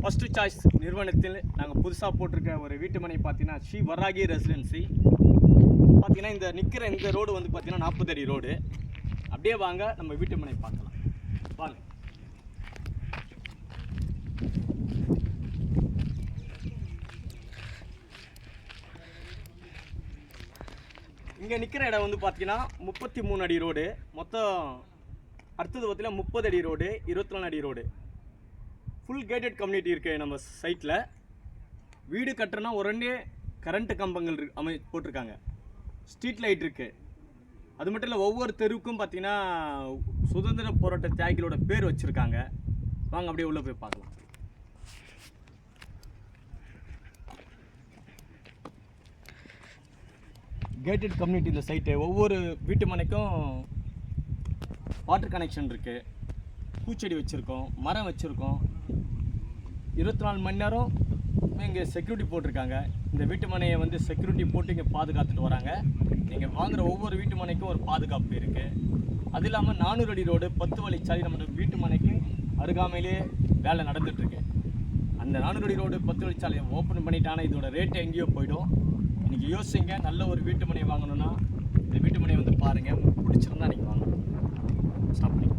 First choice நிறுவனத்தில் நாங்கள் புதுசாக போட்டிருக்க ஒரு வீட்டு மனை பார்த்தீங்கன்னா ஸ்ரீ வராகி ரெசிடென்சி. பார்த்தீங்கன்னா இந்த நிற்கிற இந்த ரோடு வந்து பார்த்தீங்கன்னா 40 அடி ரோடு. அப்படியே வாங்க நம்ம வீட்டு மனை பார்க்கலாம். வாங்க. இங்கே நிற்கிற இடம் வந்து பார்த்தீங்கன்னா 33 அடி ரோடு. மொத்தம் அடுத்தது பார்த்தீங்கன்னா 30 அடி ரோடு, 24 அடி ரோடு. ஃபுல் கேட்டட் கம்யூனிட்டி இருக்குது நம்ம சைட்டில். வீடு கட்டுறனா உடனே கரண்ட்டு கம்பங்கள் போட்டிருக்காங்க. ஸ்ட்ரீட் லைட் இருக்குது. அது மட்டும் இல்லை, ஒவ்வொரு தெருவுக்கும் பார்த்தீங்கன்னா சுதந்திர போராட்ட தியாகிகளோட பேர் வச்சுருக்காங்க. வாங்க அப்படியே உள்ளே போய் பார்க்கலாம். கேட்டட் கம்யூனிட்டி இந்த சைட்டு. ஒவ்வொரு வீட்டு மனைக்கும் வாட்டர் கனெக்ஷன் இருக்குது, பூச்செடி வச்சுருக்கோம், மரம் வச்சுருக்கோம். 24 மணி நேரம் இங்கே செக்யூரிட்டி போட்டிருக்காங்க. இந்த வீட்டு மனையை வந்து செக்யூரிட்டி போட்டு இங்கே பாதுகாத்துட்டு வராங்க. நீங்கள் வாங்குகிற ஒவ்வொரு வீட்டு மனைக்கும் ஒரு பாதுகாப்பு இருக்குது. அது இல்லாமல் 400 அடி ரோடு, 10 வழிச்சாலை நம்ம வீட்டு மனைக்கு அருகாமையிலே வேலை நடந்துகிட்ருக்கு. அந்த 400 அடி ரோடு 10 வழிச்சாலையை ஓப்பன் பண்ணிட்டானா இதோட ரேட்டு எங்கேயோ போயிடும். இன்றைக்கி யோசிங்க, நல்ல ஒரு வீட்டு மனை வாங்கணுன்னா இந்த வீட்டு மனையை வந்து பாருங்கள். பிடிச்சிருந்தா நீங்கள் வாங்க. ஸ்டாப் பண்ணி